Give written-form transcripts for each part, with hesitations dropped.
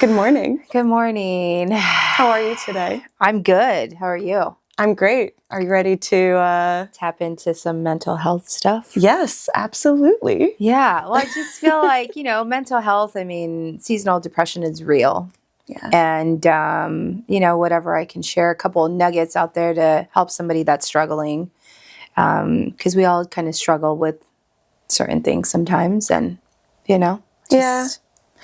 Good morning. Good morning. How are you today? I'm good. How are you? I'm great. Are you ready to Tap into some mental health stuff? Yes, absolutely. Yeah. Well, I just feel like, mental health, seasonal depression is real. Yeah. And, whatever I can share, a couple of nuggets out there to help somebody that's struggling. Because we all kind of struggle with certain things sometimes. And, just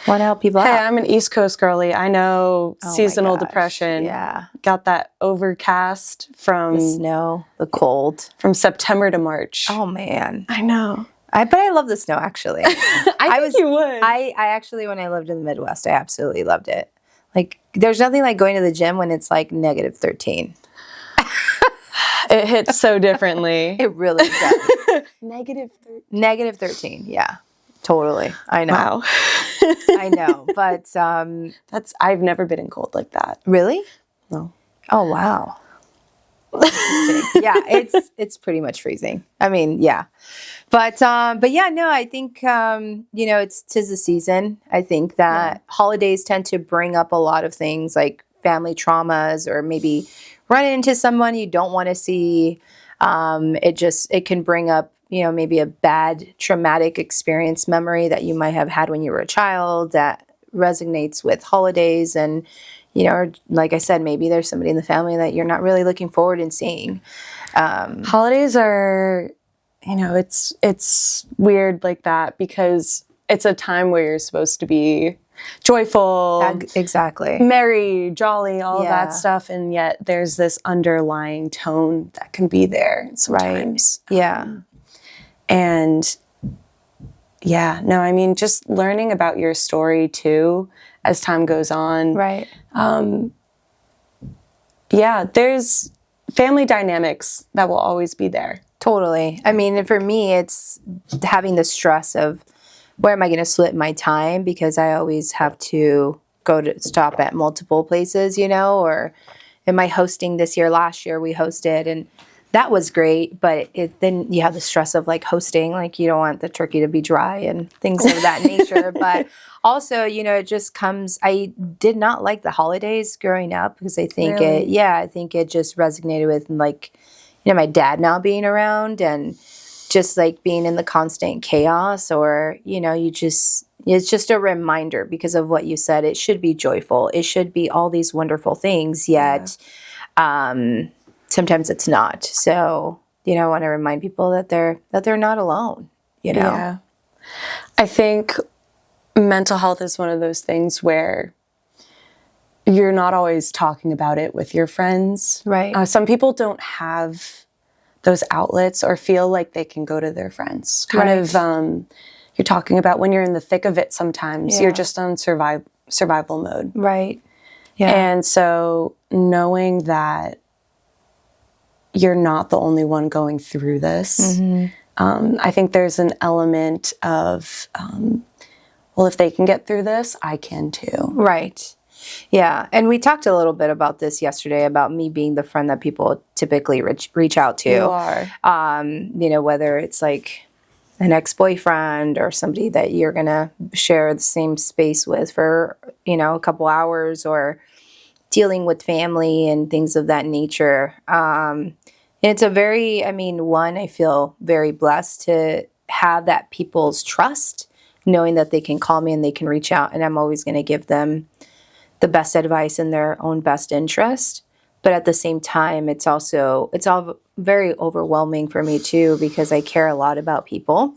want to help people Hey, out. I'm an East Coast girly. I know Oh my seasonal gosh, depression. Yeah. Got that overcast The from snow, the cold. September to March. Oh, man. I know. But I love the snow, actually. I think you would. I actually, when I lived in the Midwest, I absolutely loved it. Like, there's nothing like going to the gym when it's like negative 13. It hits so differently. It really does. Negative 13. Negative 13, yeah. Totally. I know. Wow. I know. But, I've never been in cold like that. really? No. Oh, wow. Interesting. Yeah, it's pretty much freezing. Yeah. But yeah, no, I think, tis the season. I think that holidays tend to bring up a lot of things like family traumas or maybe running into someone you don't want to see. It can bring up, maybe a bad traumatic experience memory that you might have had when you were a child that resonates with holidays. And, or like I said, maybe there's somebody in the family that you're not really looking forward in seeing. Holidays are, it's weird like that because it's a time where you're supposed to be joyful, Exactly, merry, jolly, all of Yeah. that stuff. And yet there's this underlying tone that can be there sometimes. Right. Yeah. And yeah, no, just learning about your story too as time goes on. Right. Yeah, there's family dynamics that will always be there. Totally. For me, it's having the stress of where am I going to split my time because I always have to stop at multiple places, or am I hosting this year? Last year we hosted and that was great, but then you have the stress of like hosting, like you don't want the turkey to be dry and things of that nature. But also, it just comes, I did not like the holidays growing up because I think I think it just resonated with like, my dad now being around and just like being in the constant chaos or, it's just a reminder because of what you said. It should be joyful. It should be all these wonderful things, yet, sometimes it's not. So, I want to remind people that they're not alone, Yeah. I think mental health is one of those things where you're not always talking about it with your friends. Right. Some people don't have those outlets or feel like they can go to their friends. You're talking about when you're in the thick of it sometimes. You're just on survival mode. Right. Yeah. And so knowing that you're not the only one going through this. I think there's an element of, well, if they can get through this, I can too. Right. Yeah. And we talked a little bit about this yesterday about me being the friend that people typically reach out to. You are. Whether it's like an ex-boyfriend or somebody that you're going to share the same space with for, a couple hours or dealing with family and things of that nature. It's a very, I feel very blessed to have that people's trust, knowing that they can call me and they can reach out and I'm always going to give them the best advice in their own best interest. But at the same time, it's all very overwhelming for me too, because I care a lot about people.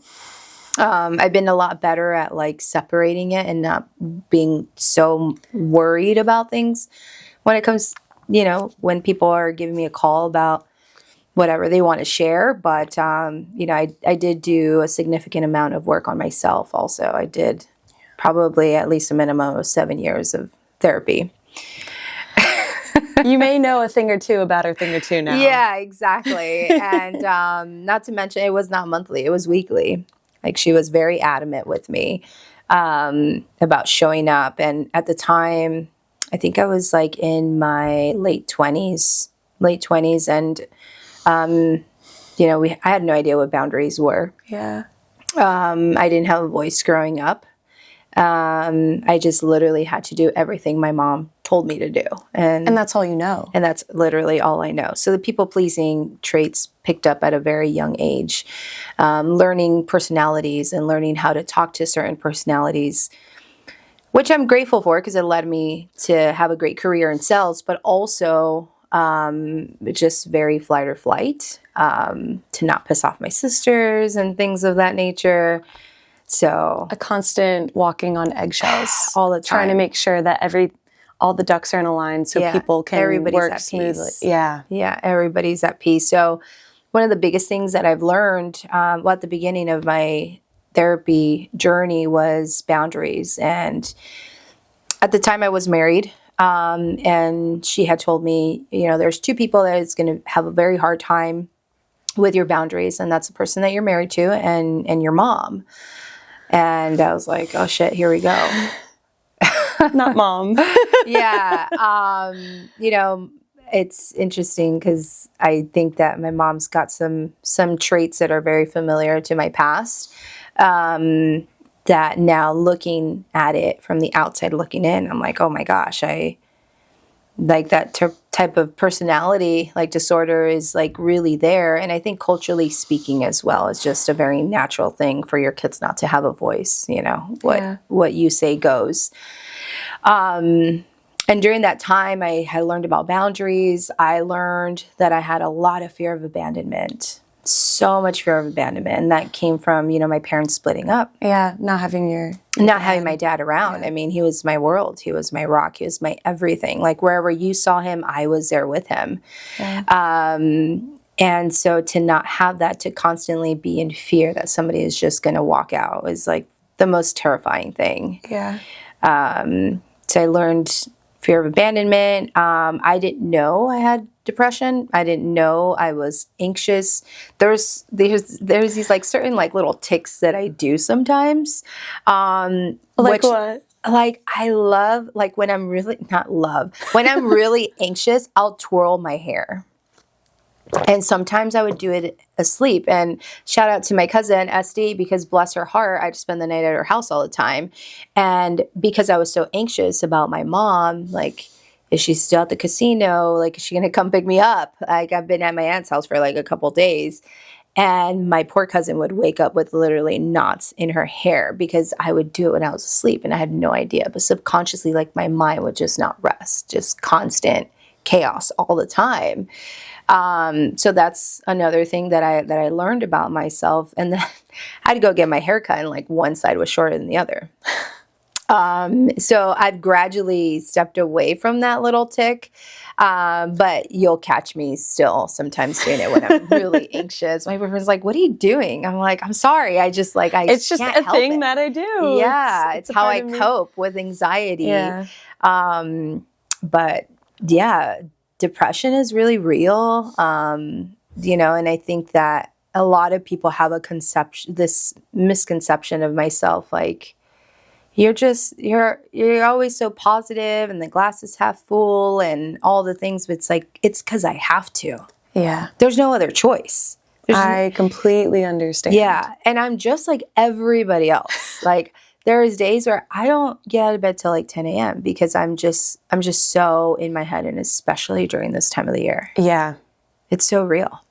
I've been a lot better at like separating it and not being so worried about things when it comes, when people are giving me a call about whatever they want to share. But, I did do a significant amount of work on myself also. I did probably at least a minimum of 7 years of therapy. You may know a thing or two about a thing or two now. Yeah, exactly. And not to mention, it was not monthly. It was weekly. Like she was very adamant with me about showing up. And at the time, I think I was like in my late 20s. And I had no idea what boundaries were. Yeah. I didn't have a voice growing up. I just literally had to do everything my mom told me to do. And that's all you know. And that's literally all I know. So the people-pleasing traits picked up at a very young age. Learning personalities and learning how to talk to certain personalities, which I'm grateful for because it led me to have a great career in sales, but also just very flight or flight, to not piss off my sisters and things of that nature. So a constant walking on eggshells all the time, trying to make sure that all the ducks are in a line so people can work smoothly. Yeah, everybody's at peace. So one of the biggest things that I've learned at the beginning of my therapy journey was boundaries. And at the time I was married, and she had told me, there's two people that is going to have a very hard time with your boundaries, and that's the person that you're married to and your mom. And I was like, oh shit, here we go. Not mom. Yeah. It's interesting because I think that my mom's got some traits that are very familiar to my past, that now looking at it from the outside looking in, I'm like, oh my gosh, I like that type of personality, like disorder is like really there. And I think culturally speaking as well, it's just a very natural thing for your kids not to have a voice, what you say goes. And during that time, I had learned about boundaries. I learned that I had a lot of fear of abandonment, so much fear of abandonment. And that came from, my parents splitting up. Yeah, not having my dad around. Yeah. I mean, he was my world. He was my rock. He was my everything. Like wherever you saw him, I was there with him. Yeah. And so to not have that, to constantly be in fear that somebody is just going to walk out was like the most terrifying thing. Yeah. So I learned fear of abandonment. I didn't know I had depression. I didn't know I was anxious. There's these like certain like little tics that I do sometimes. Like what? Like I love, like when I'm really when I'm really anxious, I'll twirl my hair. And sometimes I would do it asleep. And shout out to my cousin, SD, because bless her heart, I'd spend the night at her house all the time. And because I was so anxious about my mom, like, is she still at the casino? Like, is she going to come pick me up? Like, I've been at my aunt's house for like a couple days. And my poor cousin would wake up with literally knots in her hair because I would do it when I was asleep and I had no idea. But subconsciously, like my mind would just not rest, just constant chaos all the time. So that's another thing that I learned about myself. And then I had to go get my hair cut and like one side was shorter than the other. So I've gradually stepped away from that little tick. But you'll catch me still sometimes doing it when I'm really anxious. My boyfriend's like, what are you doing? I'm like, I'm sorry. I just like, it's just a thing that I do. Yeah. It's how I cope with anxiety. Yeah. But yeah, depression is really real. And I think that a lot of people have this misconception of myself. Like, you're always so positive and the glass is half full and all the things, but it's like, it's because I have to. Yeah. There's no other choice. I completely understand. Yeah. And I'm just like everybody else. Like there's days where I don't get out of bed till like 10 a.m. because I'm just so in my head, and especially during this time of the year. Yeah. It's so real.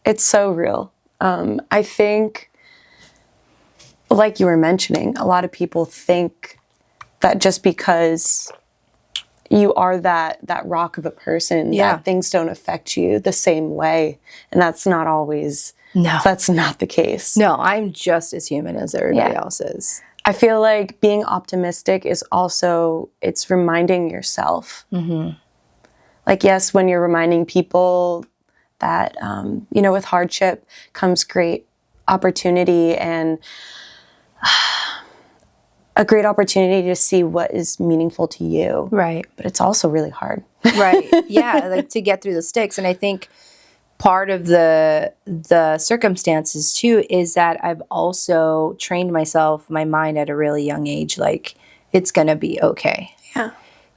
It's so real. I think, like you were mentioning, a lot of people think that just because you are that rock of a person, that things don't affect you the same way. And that's not always, that's not the case. No, I'm just as human as everybody else is. I feel like being optimistic is also, it's reminding yourself. Mm-hmm. Like, yes, when you're reminding people that, with hardship comes great opportunity and a great opportunity to see what is meaningful to you. Right. But it's also really hard. Right. Yeah. Like to get through the sticks. And I think part of the circumstances too is that I've also trained my mind at a really young age, like it's going to be okay.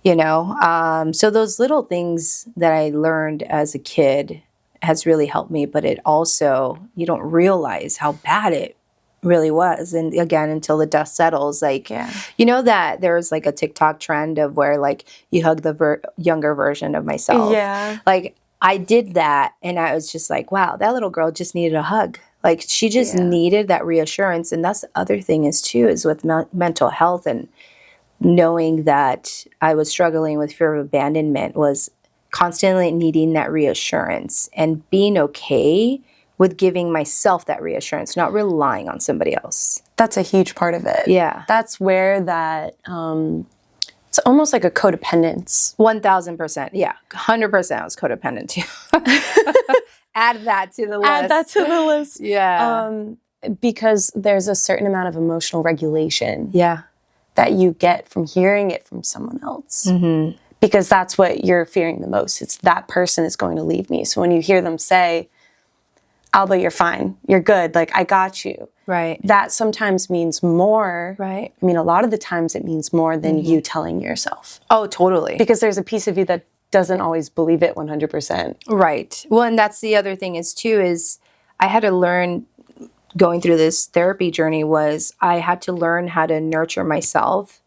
Yeah. So those little things that I learned as a kid has really helped me, but it also, you don't realize how bad it really was. And again, until the dust settles, like, Yeah. you know that there's like a TikTok trend of where like you hug the younger version of myself. Yeah. Like I did that and I was just like, wow, that little girl just needed a hug. Like she just needed that reassurance. And that's the other thing is too, is with mental health and knowing that I was struggling with fear of abandonment was constantly needing that reassurance and being okay with giving myself that reassurance, not relying on somebody else. That's a huge part of it. Yeah. That's where that, it's almost like a codependence. 1000%. Yeah. 100% I was codependent too. Add that to the list. Add that to the list. Yeah. Because there's a certain amount of emotional regulation Yeah. that you get from hearing it from someone else. Mm-hmm. Because that's what you're fearing the most. It's that person is going to leave me. So when you hear them say, Alba, you're fine. You're good. Like, I got you. Right. That sometimes means more. Right. I mean, a lot of the times it means more than you telling yourself. Oh, totally. Because there's a piece of you that doesn't always believe it 100%. Right. Well, and that's the other thing is too, is I had to learn going through this therapy journey was I had to learn how to nurture myself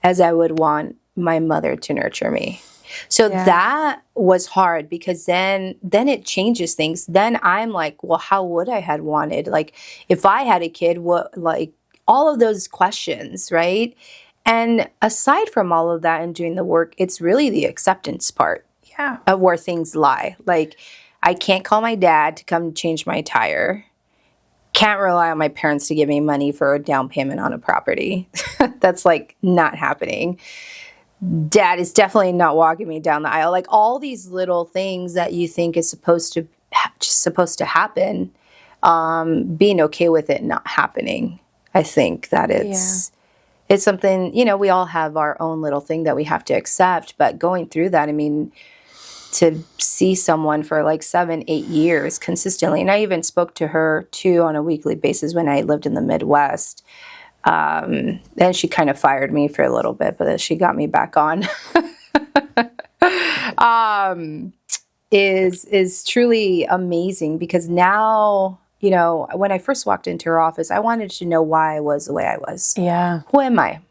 as I would want my mother to nurture me. So that was hard because then it changes things. Then I'm like, well, how would I had wanted? Like if I had a kid, what, like all of those questions, right? And aside from all of that and doing the work, it's really the acceptance part of where things lie. Like I can't call my dad to come change my tire. Can't rely on my parents to give me money for a down payment on a property. That's like not happening. Dad is definitely not walking me down the aisle. Like all these little things that you think is supposed to happen, being okay with it not happening. I think that it's something, you know, we all have our own little thing that we have to accept, but going through that, I mean, to see someone for like 7-8 years consistently, and I even spoke to her too on a weekly basis when I lived in the Midwest. Then she kind of fired me for a little bit, but then she got me back on. Is truly amazing because now, you know, when I first walked into her office, I wanted to know why I was the way I was. Yeah. Who am I?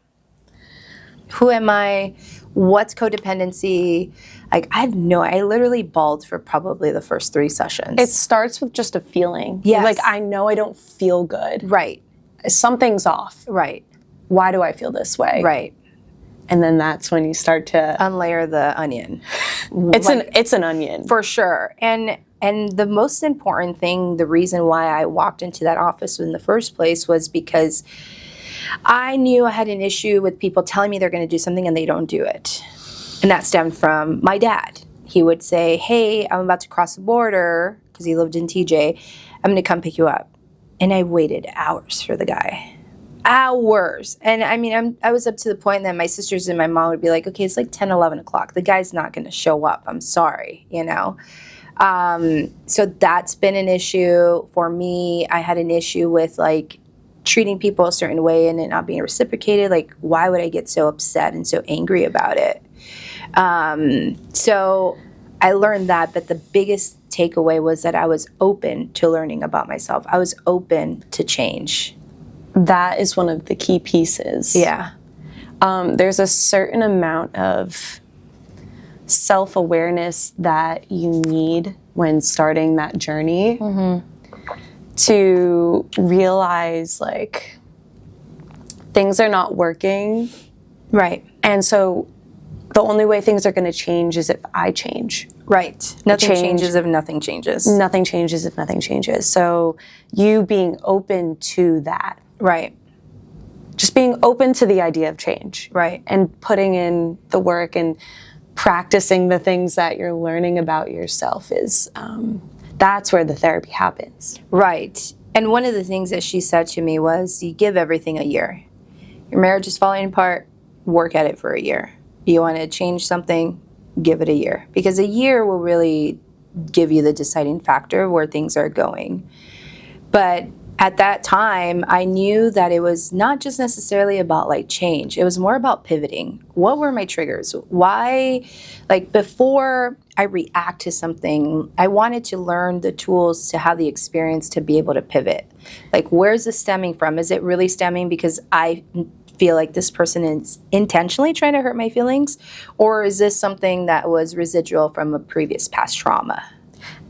Who am I? What's codependency? Like, I literally bawled for probably the first 3 sessions. It starts with just a feeling. Yes. Like, I know I don't feel good. Right. Something's off. Right. Why do I feel this way? Right. And then that's when you start to unlayer the onion. It's an onion. For sure. And the most important thing, the reason why I walked into that office in the first place was because I knew I had an issue with people telling me they're going to do something and they don't do it. And that stemmed from my dad. He would say, hey, I'm about to cross the border, because he lived in TJ. I'm going to come pick you up. And I waited hours for the guy. Hours. And I mean, I was up to the point that my sisters and my mom would be like, okay, it's like 10, 11 o'clock. The guy's not going to show up. I'm sorry, you know. So that's been an issue for me. I had an issue with like treating people a certain way and it not being reciprocated. Like, why would I get so upset and so angry about it? So I learned that, but the biggest takeaway was that I was open to learning about myself. I was open to change. That is one of the key pieces. Yeah. There's a certain amount of self-awareness that you need when starting that journey to realize, like, things are not working. Right. And so the only way things are going to change is if I change. Right. Nothing changes if nothing changes. Nothing changes if nothing changes. So you being open to that. Right. Just being open to the idea of change. Right. And putting in the work and practicing the things that you're learning about yourself is, that's where the therapy happens. Right. And one of the things that she said to me was, you give everything a year. Your marriage is falling apart, work at it for a year. You want to change something, give it a year. Because a year will really give you the deciding factor of where things are going. But at that time, I knew that it was not just necessarily about like change. It was more about pivoting. What were my triggers? Why, like before I react to something, I wanted to learn the tools to have the experience to be able to pivot. Like, where's this stemming from? Is it really stemming because I feel like this person is intentionally trying to hurt my feelings? Or is this something that was residual from a previous past trauma?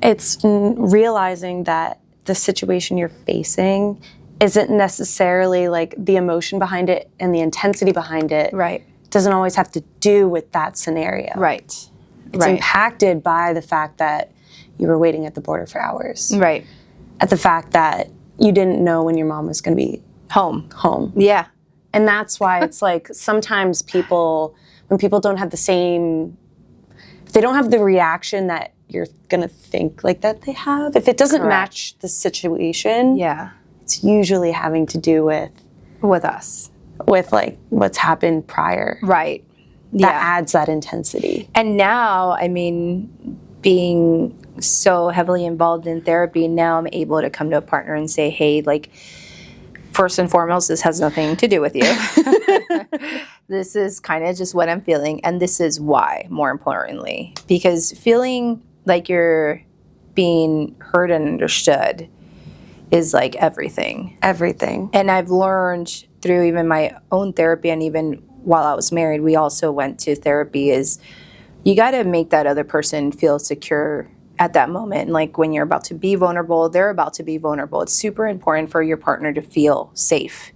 It's realizing that the situation you're facing isn't necessarily like the emotion behind it and the intensity behind it. Right. Doesn't always have to do with that scenario. Right. It's impacted by the fact that you were waiting at the border for hours. Right. At the fact that you didn't know when your mom was going to be home. Yeah. And that's why it's like sometimes when people don't have if they don't have the reaction that you're going to think like that they have, if it doesn't match the situation, it's usually having to do with us. With like what's happened prior. Right. That adds that intensity. And now, I mean, being so heavily involved in therapy, now I'm able to come to a partner and say, hey, like, first and foremost, this has nothing to do with you. This is kind of just what I'm feeling. And this is why, more importantly, because feeling like you're being heard and understood is like everything. Everything. And I've learned through even my own therapy, and even while I was married, we also went to therapy, is you got to make that other person feel secure at that moment. Like when you're about to be vulnerable, they're about to be vulnerable. It's super important for your partner to feel safe.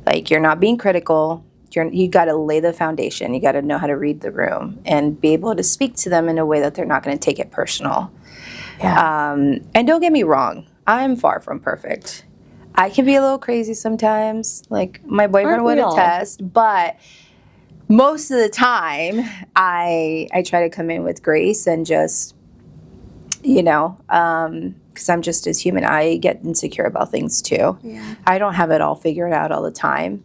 Like you're not being critical. You got to lay the foundation. You got to know how to read the room and be able to speak to them in a way that they're not going to take it personal. Yeah. And don't get me wrong, I'm far from perfect. I can be a little crazy sometimes. Like my boyfriend would attest, but most of the time I try to come in with grace and just, because I'm just as human. I get insecure about things too. Yeah. I don't have it all figured out all the time.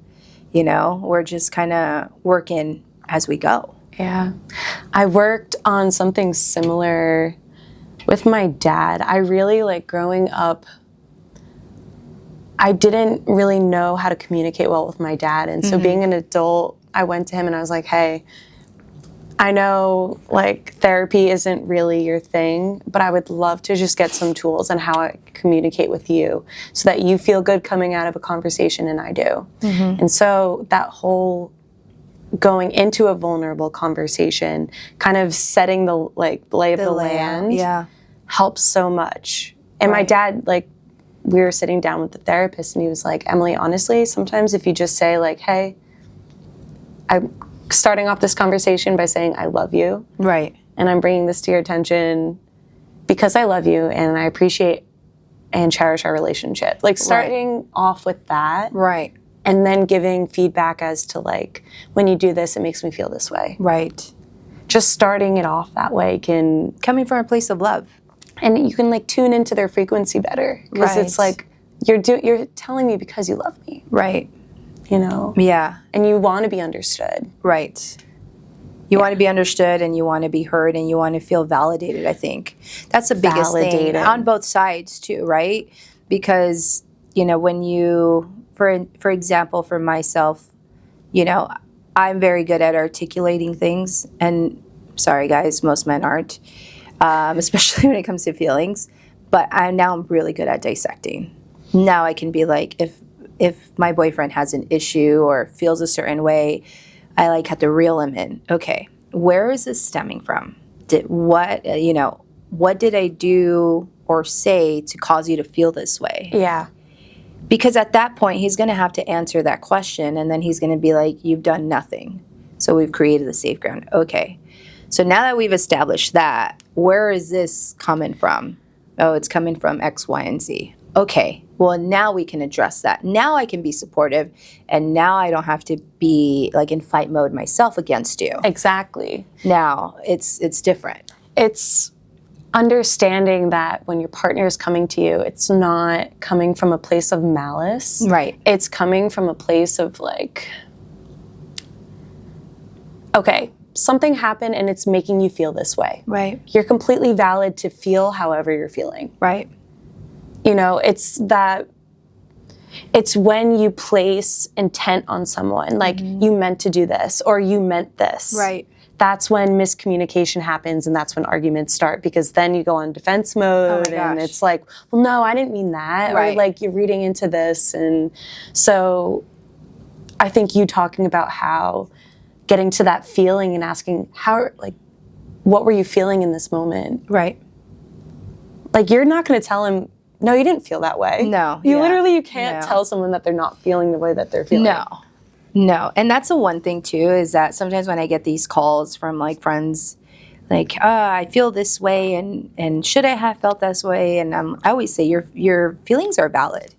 We're just kind of working as we go. Yeah. I worked on something similar with my dad. I really, like, growing up, I didn't really know how to communicate well with my dad. And so being an adult, I went to him and I was like, hey, I know like therapy isn't really your thing, but I would love to just get some tools on how I communicate with you so that you feel good coming out of a conversation and I do. And so that whole going into a vulnerable conversation, kind of setting the lay of the land helps so much. And my dad, like, we were sitting down with the therapist and he was like, Emily, honestly, sometimes if you just say like, hey, I'm starting off this conversation by saying I love you. Right. And I'm bringing this to your attention because I love you and I appreciate and cherish our relationship. Like starting off with that. Right. And then giving feedback as to like, when you do this, it makes me feel this way. Right. Just starting it off that way can... Coming from a place of love. And you can like tune into their frequency better. Because it's like, you're telling me because you love me. Right. Yeah. And you want to be understood. Right. You want to be understood and you want to be heard and you want to feel validated, I think. That's the biggest thing on both sides too, right? Because, when you, for example, for myself, I'm very good at articulating things. And sorry, guys, most men aren't, especially when it comes to feelings. But now I'm really good at dissecting. Now I can be like, if my boyfriend has an issue or feels a certain way, I have to reel him in. Okay, where is this stemming from? What did I do or say to cause you to feel this way? Yeah. Because at that point, he's going to have to answer that question, and then he's going to be like, you've done nothing. So we've created the safe ground. Okay. So now that we've established that, where is this coming from? Oh, it's coming from X, Y, and Z. Okay, well, now we can address that. Now I can be supportive, and now I don't have to be like in fight mode myself against you. Exactly. Now it's different. It's understanding that when your partner is coming to you, it's not coming from a place of malice. Right. It's coming from a place of like, okay, something happened and it's making you feel this way. Right. You're completely valid to feel however you're feeling. Right. It's that It's when you place intent on someone, like you meant to do this or you meant this. Right. That's when miscommunication happens, and that's when arguments start, because then you go on defense mode and it's like, well, no, I didn't mean that. Or like you're reading into this. And so I think you talking about how getting to that feeling and asking what were you feeling in this moment? Right. Like, you're not going to tell him, no, you didn't feel that way. No. You can't tell someone that they're not feeling the way that they're feeling. No. And that's the one thing too, is that sometimes when I get these calls from like friends, like, I feel this way and should I have felt this way? And I always say your feelings are valid.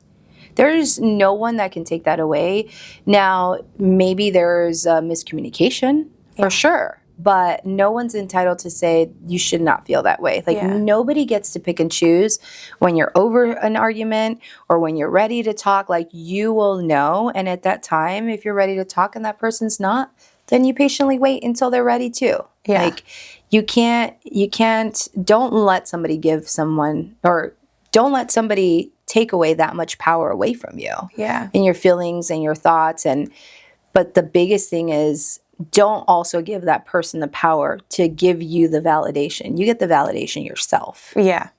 There's no one that can take that away. Now, maybe there's a miscommunication for sure, but no one's entitled to say you should not feel that way. Like nobody gets to pick and choose when you're over an argument or when you're ready to talk. Like, you will know. And at that time, if you're ready to talk and that person's not, then you patiently wait until they're ready too. Yeah. Like don't let somebody don't let somebody take away that much power away from you. Yeah. And your feelings and your thoughts. But the biggest thing is, don't also give that person the power to give you the validation. You get the validation yourself. Yeah.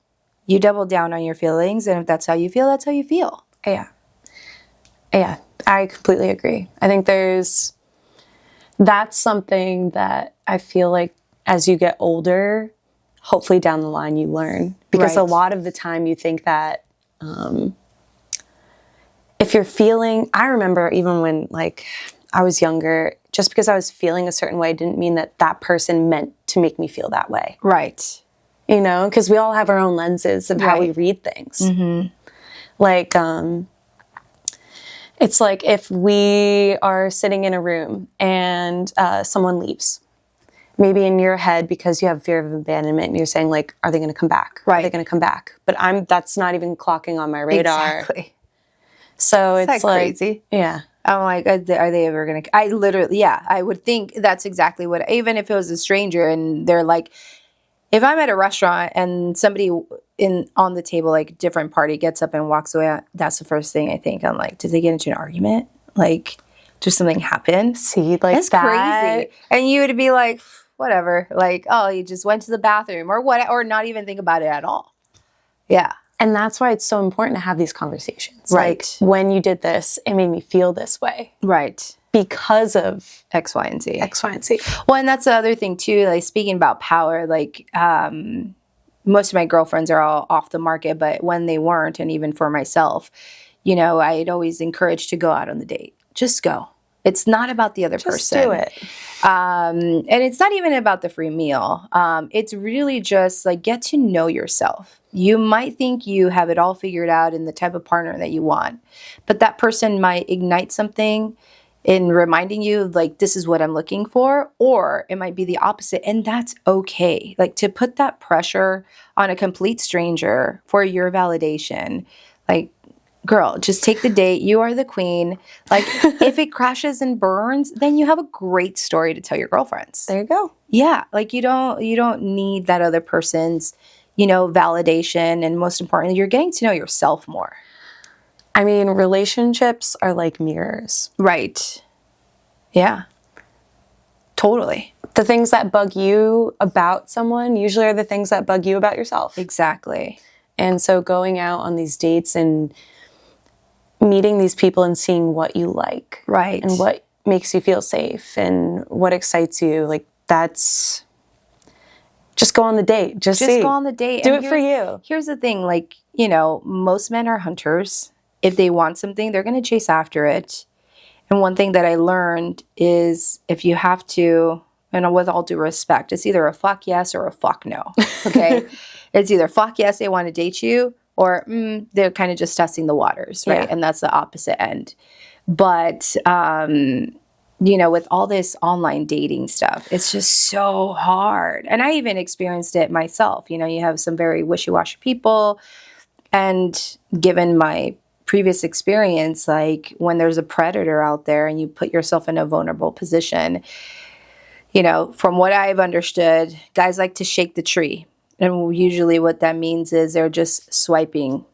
You double down on your feelings, and if that's how you feel, that's how you feel. Yeah. Yeah. I completely agree. I think that's something that I feel like as you get older, hopefully down the line you learn. Because a lot of the time you think that if you're feeling, I remember even when like I was younger, just because I was feeling a certain way didn't mean that that person meant to make me feel that way. Right. You know, because we all have our own lenses of how we read things. Mm-hmm. Like, it's like if we are sitting in a room and someone leaves, maybe in your head, because you have fear of abandonment, and you're saying like, are they going to come back? Right. Are they going to come back? But that's not even clocking on my radar. Exactly. So it's like, crazy. Yeah. I'm like, are they ever going to, I would think that's exactly what, even if it was a stranger and they're like, if I'm at a restaurant and somebody on the table, like different party, gets up and walks away, that's the first thing I think. I'm like, did they get into an argument? Like, did something happen? See, like that's crazy. And you would be like, whatever. Like, oh, you just went to the bathroom or what, or not even think about it at all. Yeah. And that's why it's so important to have these conversations. Right. Like, when you did this, it made me feel this way. Right. Because of X, Y, and Z. X, Y, and Z. Well, and that's the other thing too, like speaking about power, like most of my girlfriends are all off the market, but when they weren't, and even for myself, you know, I'd always encourage to go out on the date. Just go. It's not about the other person. Just do it. And it's not even about the free meal. It's really just like, get to know yourself. You might think you have it all figured out in the type of partner that you want, but that person might ignite something in reminding you, like, this is what I'm looking for, or it might be the opposite, and that's okay. Like, to put that pressure on a complete stranger for your validation, like, girl, just take the date. You are the queen. Like, if it crashes and burns, then you have a great story to tell your girlfriends. There you go. Yeah, like you don't need that other person's, you know, validation, and most importantly, you're getting to know yourself more. I mean, relationships are like mirrors. Right. Yeah. Totally. The things that bug you about someone usually are the things that bug you about yourself. Exactly. And so going out on these dates and meeting these people and seeing what you like. Right. And what makes you feel safe and what excites you, like, that's... Just go on the date. Just go on the date. Do it for you. Here's the thing, like, you know, most men are hunters. If they want something, they're going to chase after it. And one thing that I learned is, if you have to, and with all due respect, it's either a fuck yes or a fuck no. Okay? It's either fuck yes, they want to date you, or they're kind of just testing the waters, right? Yeah. And that's the opposite end. But, you know, with all this online dating stuff, it's just so hard. And I even experienced it myself. You know, you have some very wishy-washy people. And given my previous experience, like, when there's a predator out there and you put yourself in a vulnerable position, you know, from what I've understood, guys like to shake the tree. And usually what that means is they're just swiping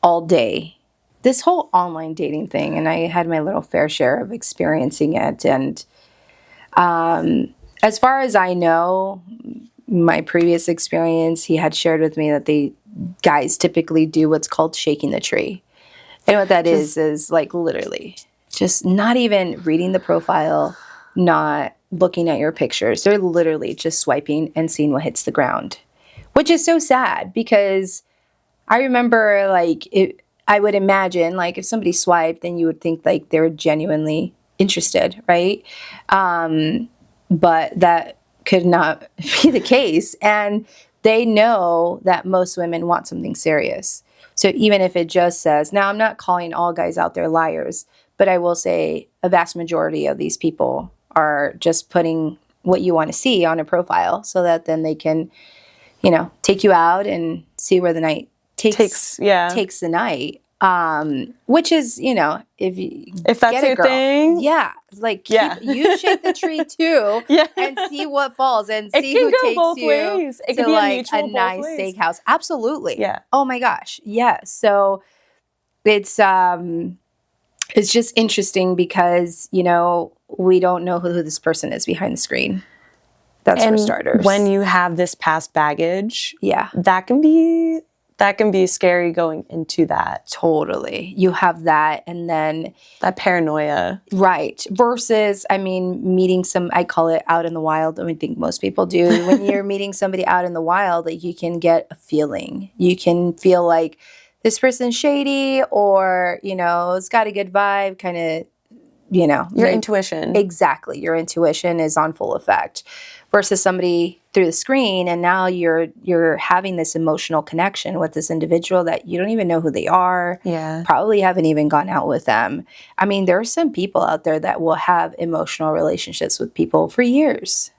all day. this whole online dating thing, and I had my little fair share of experiencing it. And as far as I know, my previous experience, he had shared with me that the guys typically do what's called shaking the tree. And what that is like literally just not even reading the profile, not looking at your pictures. They're literally just swiping and seeing what hits the ground, which is so sad because I remember I would imagine like if somebody swiped, then you would think like they were genuinely interested, right? But that could not be the case. And they know that most women want something serious. So even if it just says, now I'm not calling all guys out there liars, but I will say a vast majority of these people are just putting what you want to see on a profile so that then they can, take you out and see where the night takes the night. Which is, if that's your thing, you shake the tree too, and see what falls and see who takes you ways. It to be like a both nice ways. steakhouse. Absolutely. Yeah. Oh my gosh. Yeah. So it's just interesting because, we don't know who this person is behind the screen. That's for starters. When you have this past baggage, that can be scary going into that. Totally. You have that, and then that paranoia. Right. Versus, meeting I call it out in the wild. I think most people do. When you're meeting somebody out in the wild, like you can get a feeling. You can feel like this person's shady or, it's got a good vibe, kind of, your intuition. Exactly. Your intuition is on full effect versus somebody through the screen. And now you're having this emotional connection with this individual that you don't even know who they are. Yeah. Probably haven't even gone out with them. There are some people out there that will have emotional relationships with people for years.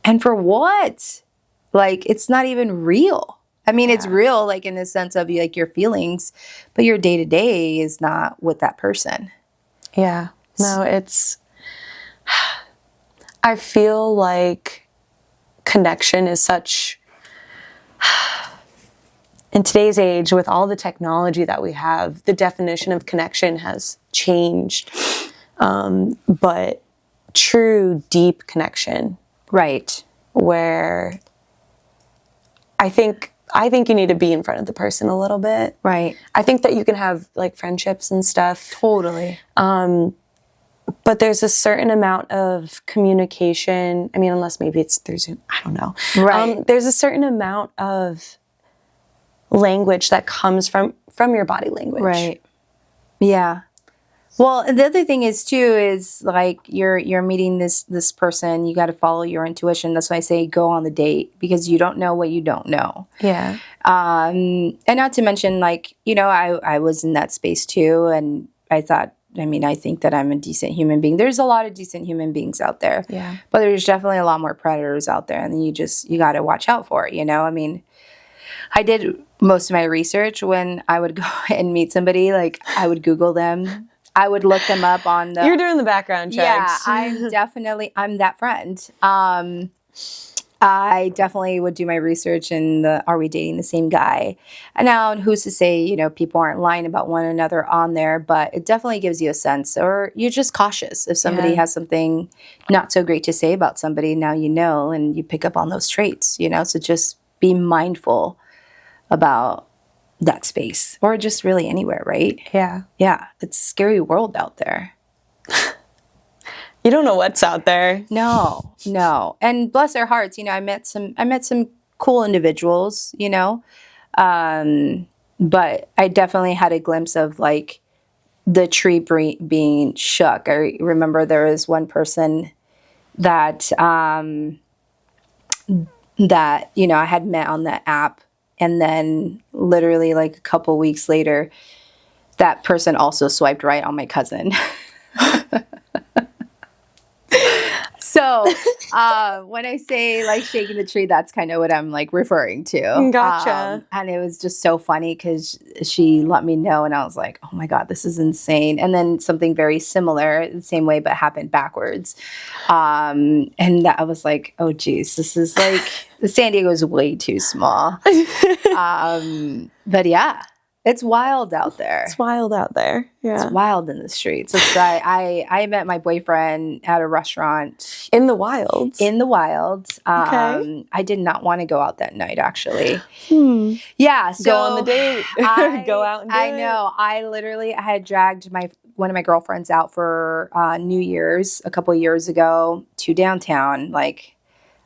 And for what? Like, it's not even real. It's real, like in the sense of like your feelings, but your day to day is not with that person. Yeah. No, I feel like connection is such, in today's age, with all the technology that we have, the definition of connection has changed. But true, deep connection. Right. Where I think you need to be in front of the person a little bit. Right. I think that you can have like friendships and stuff. Totally. But there's a certain amount of communication. Unless maybe it's through Zoom. I don't know. Right. There's a certain amount of language that comes from your body language. Right. Yeah. Well, the other thing is too is like you're meeting this person. You got to follow your intuition. That's why I say go on the date because you don't know what you don't know. Yeah. And not to mention like I was in that space too, and I thought. I think that I'm a decent human being. There's a lot of decent human beings out there. Yeah. But there's definitely a lot more predators out there, and then you got to watch out for it, I did most of my research when I would go and meet somebody. Like, I would Google them. I would look them up on the... You're doing the background checks. Yeah, I'm that friend. I definitely would do my research in are we dating the same guy? And now, who's to say, people aren't lying about one another on there, but it definitely gives you a sense, or you're just cautious. If somebody has something not so great to say about somebody, now and you pick up on those traits, so just be mindful about that space, or just really anywhere, right? Yeah. Yeah, it's a scary world out there. You don't know what's out there. No. And bless their hearts, I met some cool individuals, but I definitely had a glimpse of like the tree being shook. I remember there was one person that I had met on the app, and then literally like a couple weeks later, that person also swiped right on my cousin. So when I say like shaking the tree, that's kind of what I'm like referring to. Gotcha. And it was just so funny because she let me know, and I was like, oh my God, this is insane. And then something very similar, the same way, but happened backwards. And I was like, oh geez, this is like, San Diego is way too small. But yeah. It's wild out there. It's wild out there. Yeah. It's wild in the streets. It's I met my boyfriend at a restaurant. In the wilds? In the wilds. Okay. I did not want to go out that night, actually. Yeah. So go on the date. Go out and do I know. I had dragged one of my girlfriends out for New Year's a couple of years ago to downtown. Like,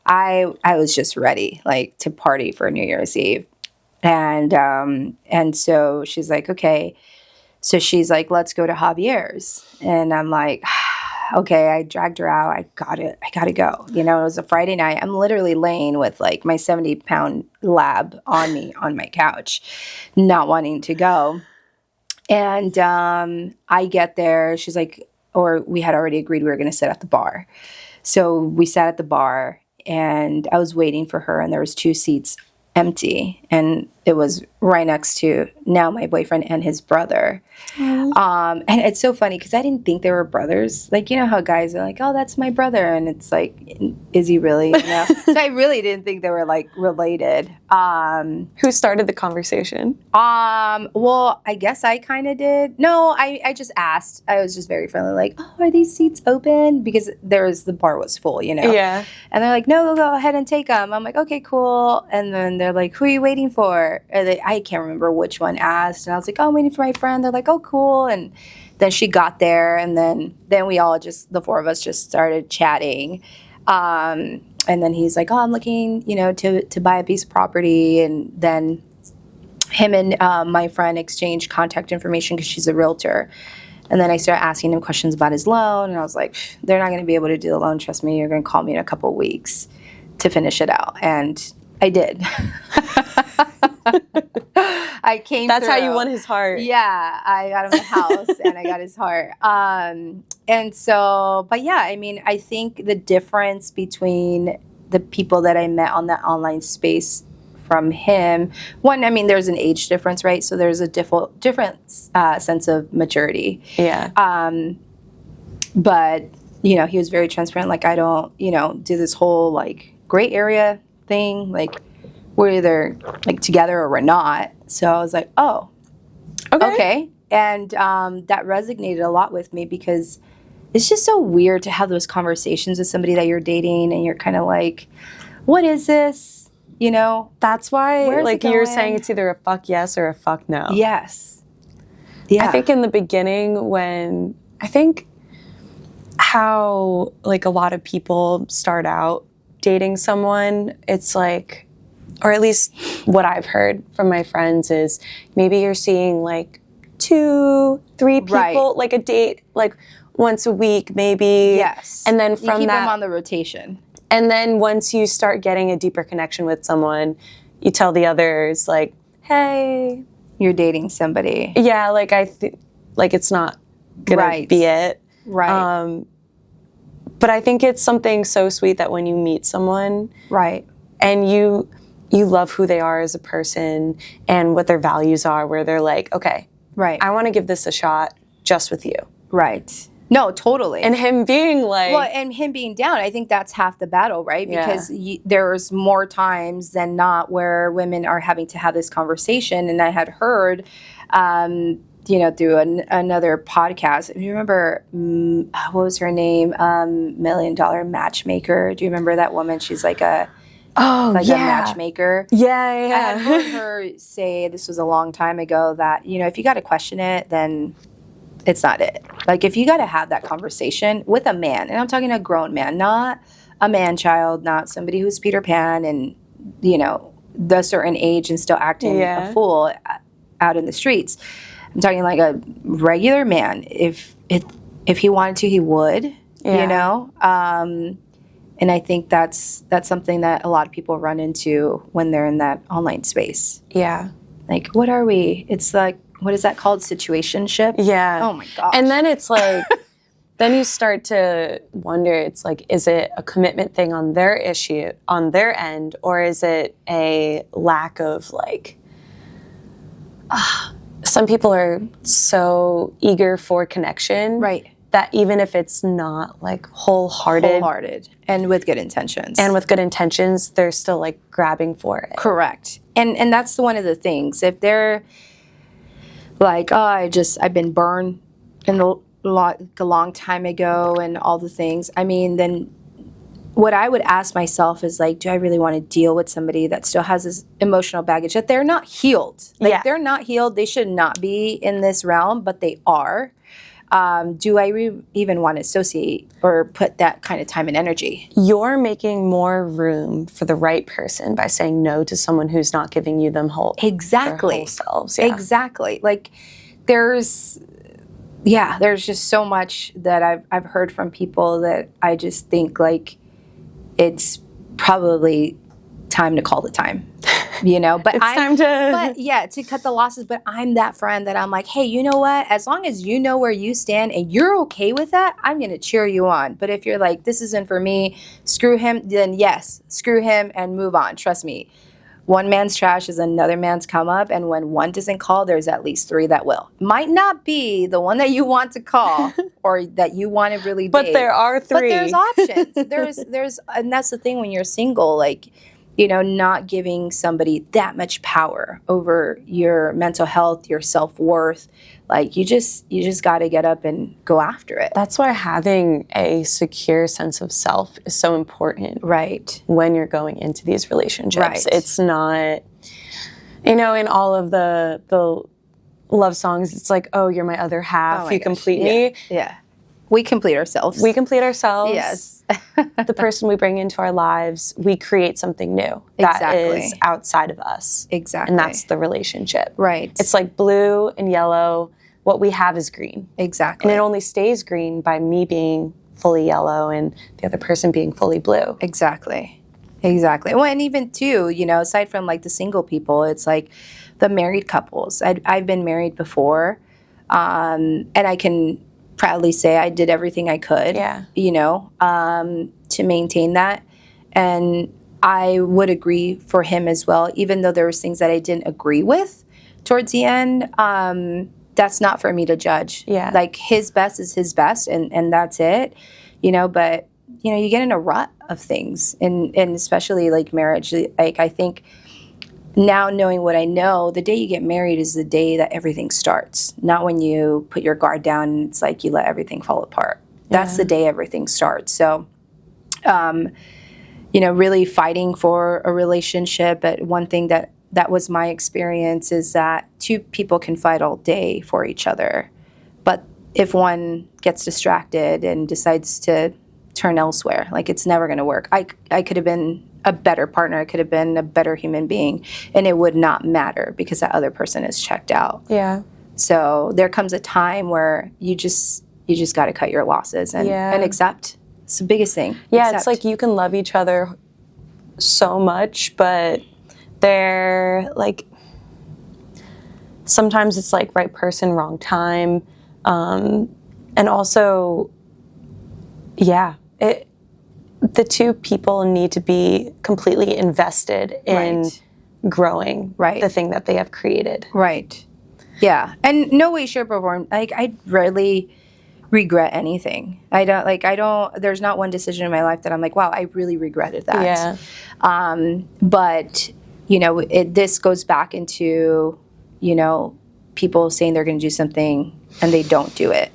I was just ready, like, to party for New Year's Eve. And so she's like, okay. So she's like, let's go to Javier's. And I'm like, okay, I dragged her out. I gotta go. You know, it was a Friday night. I'm literally laying with like my 70-pound lab on me on my couch, not wanting to go. And I get there. She's like, or we had already agreed we were going to sit at the bar. So we sat at the bar and I was waiting for her and there was 2 seats empty, and it was right next to now my boyfriend and his brother. And it's so funny because I didn't think they were brothers. Like, you know how guys are like, oh, that's my brother, and it's like, is he really? You know? So I really didn't think they were like related. Who started the conversation? Well, I guess I kind of did. No, I just asked. I was just very friendly, like, oh, are these seats open? Because the bar was full, you know? Yeah. And they're like, no, go ahead and take them. I'm like, okay, cool. And then they're like, who are you waiting for? I can't remember which one asked. And I was like, oh, I'm waiting for my friend. They're like, oh, cool. And then she got there, and then we all the 4 of us just started chatting. And then he's like, oh, I'm looking, you know, to buy a piece of property. And then him and my friend exchanged contact information because she's a realtor. And then I started asking him questions about his loan. And I was like, they're not going to be able to do the loan. Trust me, you're going to call me in a couple of weeks to finish it out. And I did. I came That's through. how you won his heart. Yeah, I got him a house and I got his heart. And so, but yeah, I mean, I think the difference between the people that I met on that online space from him, one, I mean, there's an age difference, right? So there's a different sense of maturity. Yeah. But, you know, he was very transparent. Like, I don't, you know, do this whole like gray area thing. Like, we're either like together or we're not. So I was like, oh, okay. And that resonated a lot with me because it's just so weird to have those conversations with somebody that you're dating and you're kind of like, what is this? You know? That's why, like, you're saying it's either a fuck yes or a fuck no. Yes. Yeah. I think in the beginning when, I think how, like, a lot of people start out dating someone, it's like, or at least what I've heard from my friends is maybe you're seeing like 2, 3 people, right, like a date, like once a week, maybe. Yes. And then from you keep that, them on the rotation. And then once you start getting a deeper connection with someone, you tell the others like, hey, you're dating somebody. Yeah, like like it's not gonna be it. Right. But I think it's something so sweet that when you meet someone, right, and you love who they are as a person and what their values are, where they're like, okay, right, I want to give this a shot just with you. Right. No, totally. And him being like... Well, and him being down, I think that's half the battle, right? Because there's more times than not where women are having to have this conversation. And I had heard, you know, through another podcast. Do you remember, what was her name? $1 Million Matchmaker. Do you remember that woman? She's like a... Oh, like a matchmaker. Yeah. I had heard her say, this was a long time ago, that, you know, if you got to question it, then it's not it. Like, if you got to have that conversation with a man, and I'm talking a grown man, not a man-child, not somebody who's Peter Pan and, you know, the certain age and still acting a fool out in the streets. I'm talking like a regular man. If he wanted to, he would, you know? And I think that's something that a lot of people run into when they're in that online space. Yeah. Like, what are we? It's like, what is that called? Situationship? Yeah. Oh, my gosh. And then it's like, then you start to wonder, it's like, is it a commitment thing on their end, or is it a lack of, like, some people are so eager for connection. Right. That even if it's not like wholehearted and with good intentions, they're still like grabbing for it. Correct. And that's one of the things. If they're, like, oh, I've been burned in a long time ago and all the things. I mean, then what I would ask myself is like, do I really want to deal with somebody that still has this emotional baggage that they're not healed? Like, they're not healed. They should not be in this realm, but they are. Do I even want to associate or put that kind of time and energy? You're making more room for the right person by saying no to someone who's not giving you them whole. Exactly. Their whole selves. Yeah. Exactly. Like, there's just so much that I've heard from people that I just think like it's probably time to call the time, but it's time to, to cut the losses. But I'm that friend that I'm like, hey, you know what? As long as you know where you stand and you're okay with that, I'm going to cheer you on. But if you're like, this isn't for me, screw him, then yes, screw him and move on. Trust me. One man's trash is another man's come up, and when one doesn't call, there's at least three that will. Might not be the one that you want to call or that you want to really date. But there are three. But there's options. And that's the thing when you're single, like, not giving somebody that much power over your mental health, your self-worth. Like, you just got to get up and go after it. That's why having a secure sense of self is so important. Right. When you're going into these relationships. Right. It's not, in all of the love songs, it's like, oh, you're my other half. You complete me. Yeah. We complete ourselves. We complete ourselves. Yes. The person we bring into our lives, we create something new that is outside of us. Exactly. And that's the relationship. Right. It's like blue and yellow. What we have is green. Exactly. And it only stays green by me being fully yellow and the other person being fully blue. Exactly. Well, and even too, aside from like the single people, it's like the married couples. I've been married before, and I can proudly say I did everything I could, to maintain that. And I would agree for him as well, even though there was things that I didn't agree with towards the end. That's not for me to judge. Yeah. Like, his best is his best, and that's it, but you get in a rut of things, and especially like marriage. Like, I think now, knowing what I know, the day you get married is the day that everything starts. Not when you put your guard down and it's like you let everything fall apart. That's the day everything starts. So, really fighting for a relationship. But one thing that was my experience is that two people can fight all day for each other. But if one gets distracted and decides to turn elsewhere, like, it's never going to work. I could have been a better partner. I could have been a better human being, and it would not matter because that other person is checked out. Yeah. So there comes a time where you just got to cut your losses and accept. It's the biggest thing. Yeah, accept. It's like you can love each other so much, but they're like, sometimes it's like right person, wrong time. And also, the two people need to be completely invested in growing the thing that they have created. Right. Yeah. And no way, shape, or form. Like, I rarely regret anything. There's not one decision in my life that I'm like, wow, I really regretted that. Yeah. But, this goes back into, people saying they're going to do something and they don't do it.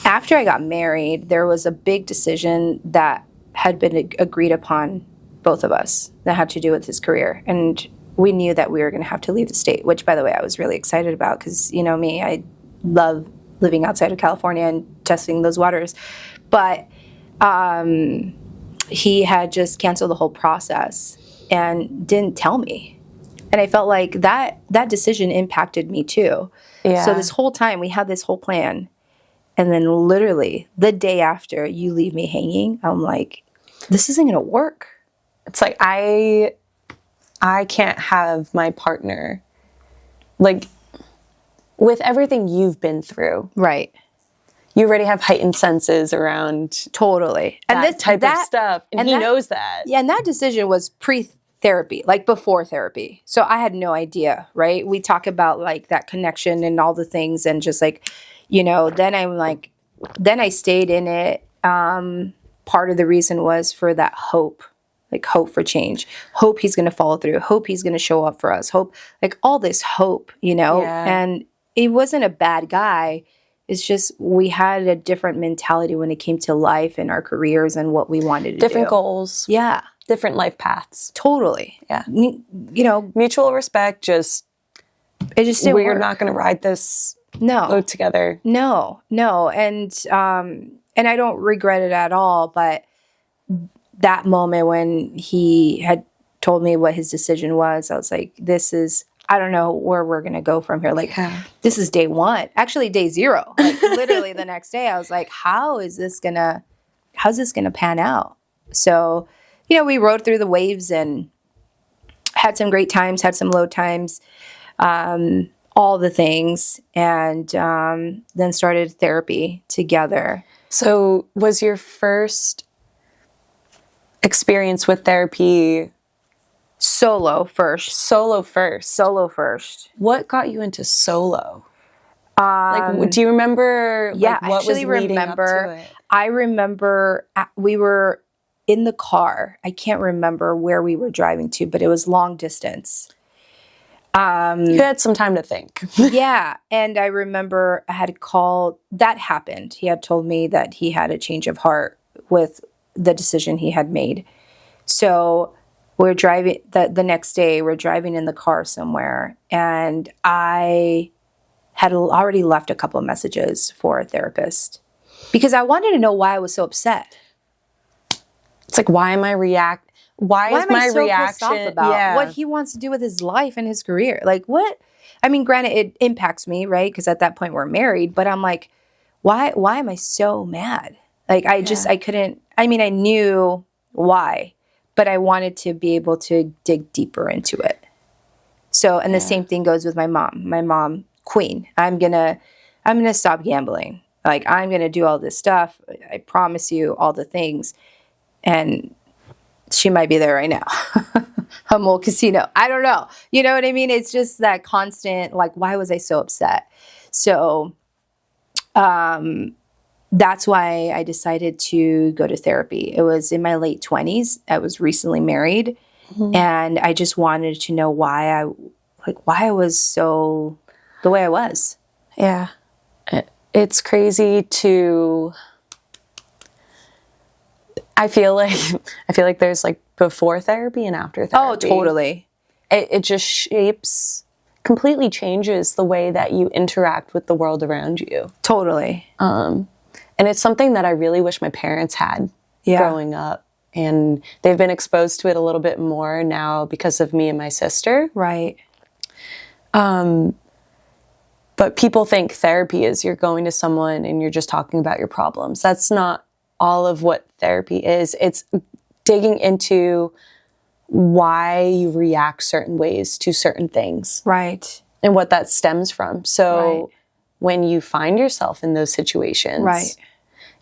After I got married, there was a big decision that had been agreed upon both of us that had to do with his career. And we knew that we were going to have to leave the state, which, by the way, I was really excited about because, me, I love living outside of California and testing those waters. But he had just canceled the whole process and didn't tell me. And I felt like that decision impacted me too. Yeah. So this whole time we had this whole plan. And then literally the day after you leave me hanging, I'm like, this isn't going to work. It's like, I can't have my partner, like, with everything you've been through. Right. You already have heightened senses around totally. And that type of stuff. And he knows that. Yeah, and that decision was pre-therapy, like before therapy. So I had no idea, right? We talk about like that connection and all the things and just like, then I stayed in it. Part of the reason was for that hope, like hope for change, hope he's going to follow through, hope he's going to show up for us, hope, like all this hope, Yeah. and he wasn't a bad guy. It's just we had a different mentality when it came to life and our careers and what we wanted to do. Different goals. Yeah. Different life paths. Totally. Yeah. You know, mutual respect, it just didn't we're work. not going to ride this No. boat together. No. And I don't regret it at all, but that moment when he had told me what his decision was, I was like, I don't know where we're going to go from here. Like, this is day one, actually day zero. Like literally the next day I was like, how's this going to pan out? So, we rode through the waves and had some great times, had some low times, all the things. And then started therapy together. So was your first experience with therapy Solo first. What got you into solo? Do you remember what was leading up to it? I remember we were in the car. I can't remember where we were driving to, but it was long distance. You had some time to think. Yeah. And I remember I had called, that happened. He had told me that he had a change of heart with the decision he had made. So we're driving, the next day, we're driving in the car somewhere. And I had already left a couple of messages for a therapist because I wanted to know why I was so upset. It's like, why is my reaction pissed off about what he wants to do with his life and his career? Like, what? I mean, granted, it impacts me, right? Because at that point we're married. But I'm like, why am I so mad? Like, I couldn't. I mean, I knew why, but I wanted to be able to dig deeper into it. So, and the same thing goes with my mom. My mom, queen. I'm gonna stop gambling. Like, I'm gonna do all this stuff. I promise you, all the things. And she might be there right now. Humble casino. I don't know. You know what I mean? It's just that constant, like, why was I so upset? So that's why I decided to go to therapy. It was in my late 20s. I was recently married. Mm-hmm. And I just wanted to know why I was so the way I was. Yeah. It's crazy to... I feel like there's like before therapy and after therapy. Oh, totally. It just completely changes the way that you interact with the world around you. Totally. And it's something that I really wish my parents had growing up. And they've been exposed to it a little bit more now because of me and my sister. Right. But people think therapy is you're going to someone and you're just talking about your problems. That's not all of what therapy is. It's digging into why you react certain ways to certain things. Right. And what that stems from. So when you find yourself in those situations,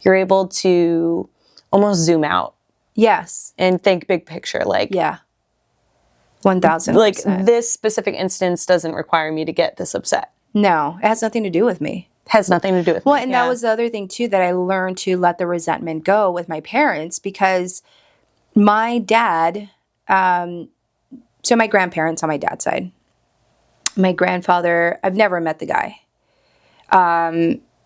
you're able to almost zoom out. Yes. And think big picture. Like, 1,000%. Like, this specific instance doesn't require me to get this upset. No, it has nothing to do with me. Has nothing to do with me. Well, and that was the other thing, too, that I learned to let the resentment go with my parents because my dad, so my grandparents on my dad's side, my grandfather, I've never met the guy.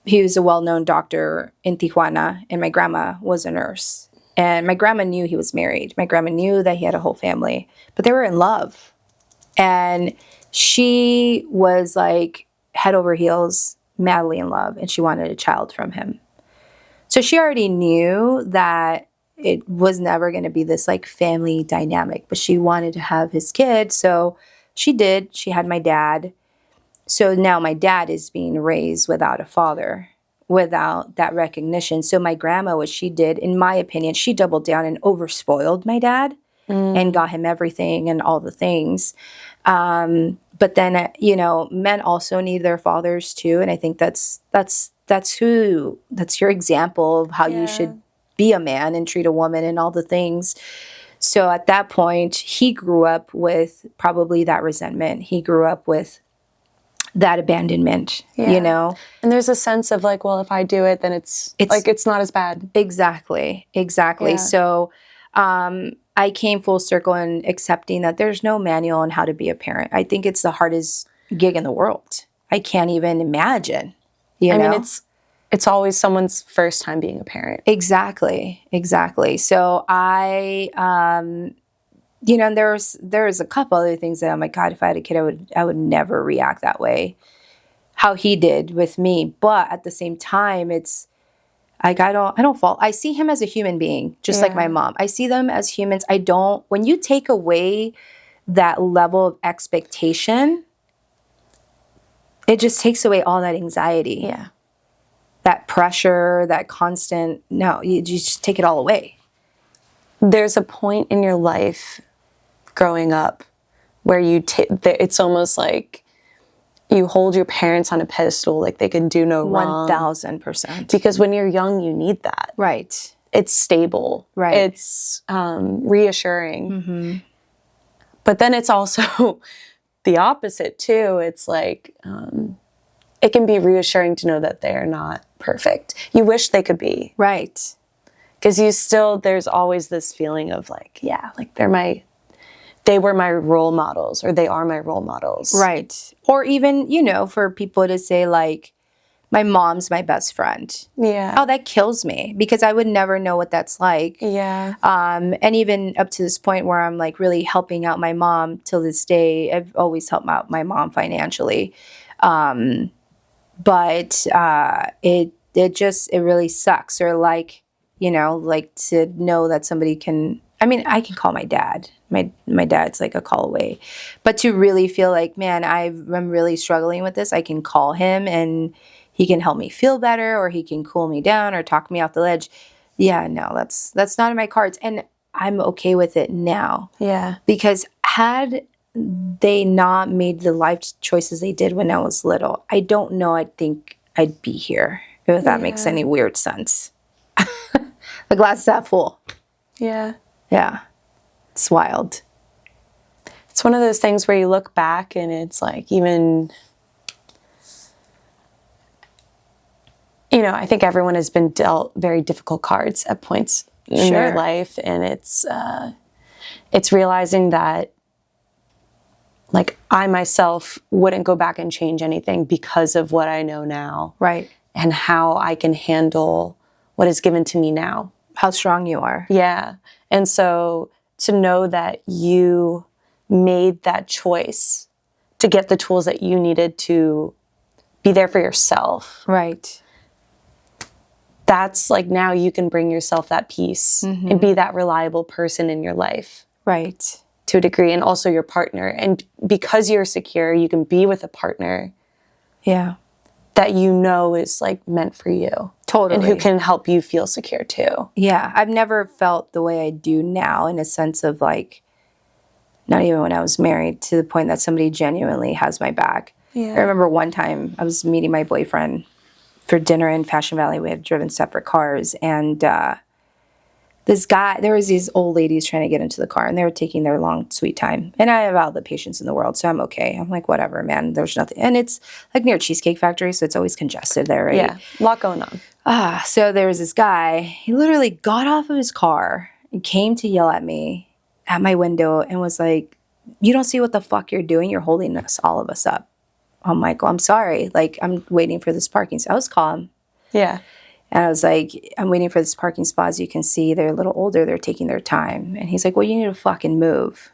He was a well-known doctor in Tijuana, and my grandma was a nurse. And my grandma knew he was married. My grandma knew that he had a whole family, but they were in love. And she was like head over heels, madly in love, and she wanted a child from him. So she already knew that it was never going to be this like family dynamic, but she wanted to have his kid. So she did. She had my dad. So now my dad is being raised without a father, without that recognition. So my grandma, what she did, in my opinion, she doubled down and overspoiled my dad and got him everything and all the things. But then, men also need their fathers too. And I think that's your example of how you should be a man and treat a woman and all the things. So at that point, he grew up with probably that resentment. He grew up with that abandonment, And there's a sense of like, well, if I do it, then it's like, it's not as bad. Exactly. Yeah. So, I came full circle in accepting that there's no manual on how to be a parent. I think it's the hardest gig in the world. I can't even imagine. I mean, it's always someone's first time being a parent. Exactly. So there's a couple other things that I'm like, God, if I had a kid, I would never react that way, how he did with me. But at the same time, it's like, I don't fault. I see him as a human being, just like my mom. I see them as humans. When you take away that level of expectation, it just takes away all that anxiety. Yeah. That pressure, that constant, no, you just take it all away. There's a point in your life growing up where it's almost like you hold your parents on a pedestal, like they can do no wrong. 1,000%. Because when you're young, you need that. Right. It's stable. Right. It's reassuring. But then it's also the opposite too. It's like it can be reassuring to know that they're not perfect. You wish they could be. Right. Because there's always this feeling of like, yeah, like they were my role models, or they are my role models. Right. Or even, for people to say like, my mom's my best friend. Yeah. Oh, that kills me, because I would never know what that's like. Yeah. And even up to this point where I'm like really helping out my mom till this day, I've always helped out my mom financially. But it really sucks. Or like, like to know that somebody can, I can call my dad. My dad's like a call away. But to really feel like, man, I'm really struggling with this, I can call him and he can help me feel better, or he can cool me down or talk me off the ledge. Yeah, no, that's not in my cards. And I'm okay with it now. Yeah. Because had they not made the life choices they did when I was little, I don't know, I think I'd be here, if that makes any weird sense. The glass is half full. Yeah. Yeah. It's wild. It's one of those things where you look back and it's like, even, I think everyone has been dealt very difficult cards at points in their life. And it's realizing that, like, I myself wouldn't go back and change anything because of what I know now. Right. And how I can handle what is given to me now. How strong you are. Yeah. And so to know that you made that choice to get the tools that you needed to be there for yourself. Right. That's like, now you can bring yourself that peace and be that reliable person in your life. Right. To a degree, and also your partner. And because you're secure, you can be with a partner. Yeah. That is like meant for you. Totally. And who can help you feel secure too. Yeah. I've never felt the way I do now, in a sense of like, not even when I was married, to the point that somebody genuinely has my back. Yeah. I remember one time I was meeting my boyfriend for dinner in Fashion Valley. We had driven separate cars, and there was these old ladies trying to get into the car, and they were taking their long, sweet time. And I have all the patience in the world, so I'm okay. I'm like, whatever, man, there's nothing. And it's like near Cheesecake Factory, so it's always congested there, right? Yeah, a lot going on. So there was this guy, he literally got off of his car and came to yell at me at my window and was like, you don't see what the fuck you're doing? You're holding all of us up. I'm like, well, I'm sorry. Like, I'm waiting for this parking spot. I was calm. Yeah. And I was like, I'm waiting for this parking spot. As you can see, they're a little older. They're taking their time. And he's like, well, you need to fucking move.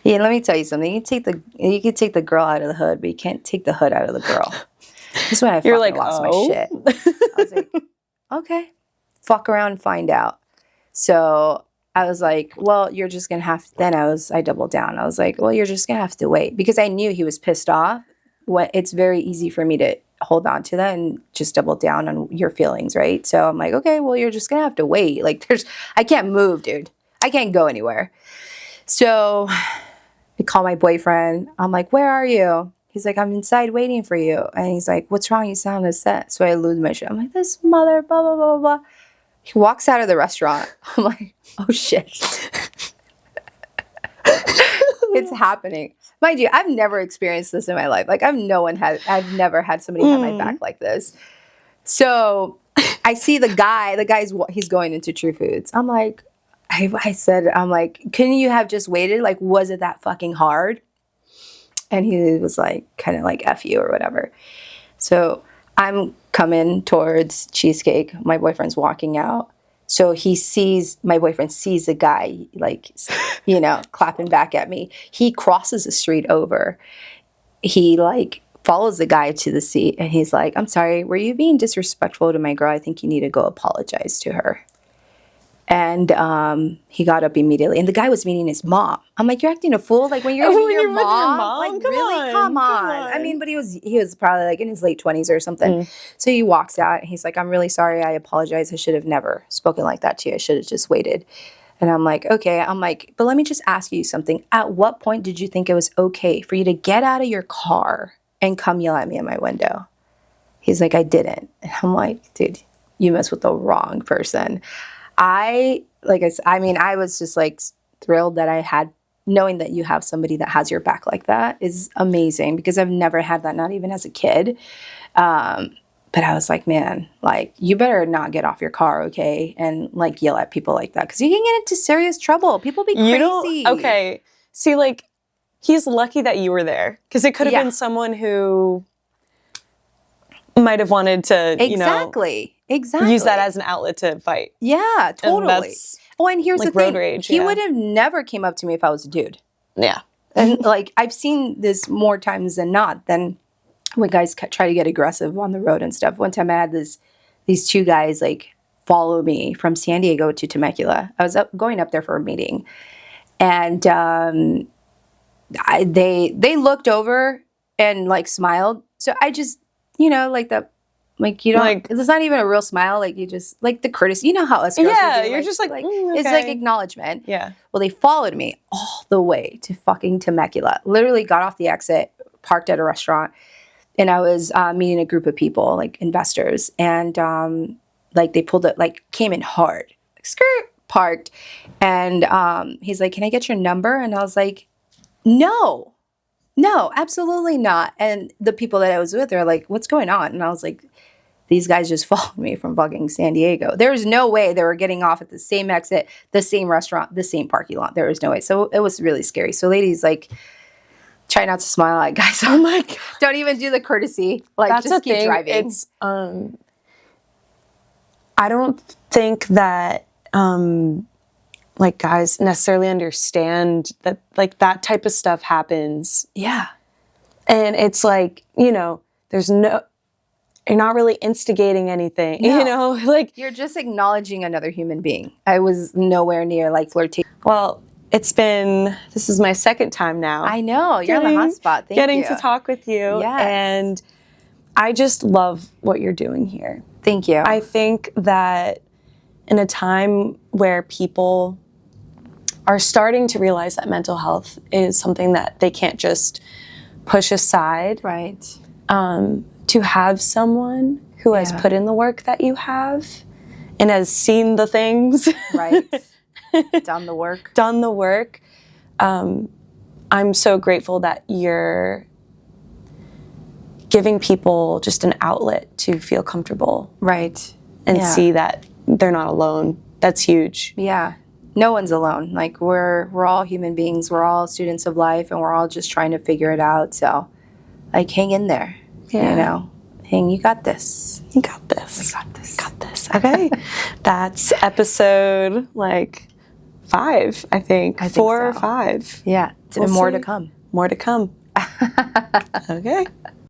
Yeah, let me tell you something. You can take the girl out of the hood, but you can't take the hood out of the girl. This is when I fucking lost my shit. I was like, okay, fuck around and find out. So I was like, well, you're just going to have to, then I doubled down. I was like, well, you're just going to have to wait, because I knew he was pissed off. It's very easy for me to hold on to that and just double down on your feelings, right? So I'm like, okay, well, you're just going to have to wait. Like, I can't move, dude. I can't go anywhere. So I call my boyfriend. I'm like, where are you? He's like, I'm inside waiting for you. And he's like, what's wrong? You sound upset. So I lose my shit. I'm like, this mother, blah, blah, blah, blah. He walks out of the restaurant. I'm like, oh, shit. It's happening. Mind you, I've never experienced this in my life. Like, I've never had somebody have my back like this. So I see the guy's he's going into True Foods. I'm like, I said, I'm like, couldn't you have just waited? Like, was it that fucking hard? And he was like, kind of like, F you or whatever. So I'm coming towards Cheesecake. My boyfriend's walking out. So my boyfriend sees a guy, like, you know, clapping back at me. He crosses the street over. He, like, follows the guy to the seat, and he's like, I'm sorry, were you being disrespectful to my girl? I think you need to go apologize to her. And he got up immediately. And the guy was meeting his mom. I'm like, you're acting a fool? Like, when you're meeting your mom? Like, Come really? on, Come on. I mean, but he was probably like in his late 20s or something. So he walks out and he's like, I'm really sorry. I apologize. I should have never spoken like that to you. I should have just waited. And I'm like, okay. I'm like, but let me just ask you something. At what point did you think it was okay for you to get out of your car and come yell at me in my window? He's like, I didn't. And I'm like, dude, you messed with the wrong person. I was just like thrilled that I had, knowing that you have somebody that has your back like that is amazing, because I've never had that, not even as a kid. But I was like, man, like, you better not get off your car, okay? And like yell at people like that, because you can get into serious trouble. People be crazy. Okay. See, like, he's lucky that you were there, because it could have been someone who might have wanted to, Exactly. use that as an outlet to fight. Yeah, totally. And here's like the thing. road rage. He would have never came up to me if I was a dude. Yeah. And like, I've seen this more times than not, than when guys try to get aggressive on the road and stuff. One time I had these two guys like follow me from San Diego to Temecula. I was going up there for a meeting, and they looked over and like smiled. So I just, like that, like, you don't, like, it's not even a real smile. Like, you just, like, the courtesy, you know how us girls yeah, do, you're just like okay. It's like acknowledgement. Yeah. Well, they followed me all the way to fucking Temecula. Literally got off the exit, parked at a restaurant, and I was meeting a group of people, like investors, and like they pulled it, like came in hard, like skirt, parked, and he's like, "Can I get your number?" And I was like, "No, absolutely not." And the people that I was with are like, "What's going on?" And I was like, these guys just followed me from fucking San Diego. There was no way they were getting off at the same exit, the same restaurant, the same parking lot. There was no way. So it was really scary. So ladies, like, try not to smile at guys. Oh my God. Don't even do the courtesy. Like, that's just keep driving. It's, I don't think that, like, guys necessarily understand that, like, that type of stuff happens. Yeah. And it's like, you're not really instigating anything, like, you're just acknowledging another human being. I was nowhere near like flirting. Well, this is my second time now. I know, you're on the hot spot. Thank you. Getting to talk with you. Yes. And I just love what you're doing here. Thank you. I think that in a time where people are starting to realize that mental health is something that they can't just push aside. Right. To have someone who has put in the work that you have and has seen the things. Right. Done the work. I'm so grateful that you're giving people just an outlet to feel comfortable. Right. And see that they're not alone. That's huge. Yeah. No one's alone. Like, we're all human beings. We're all students of life, and we're all just trying to figure it out. So, like, hang in there. Yeah. You got this. You got this. We got this. Got this. Okay. That's episode, 5, I think. 4 or 5. Yeah. We'll more to come. More to come. Okay.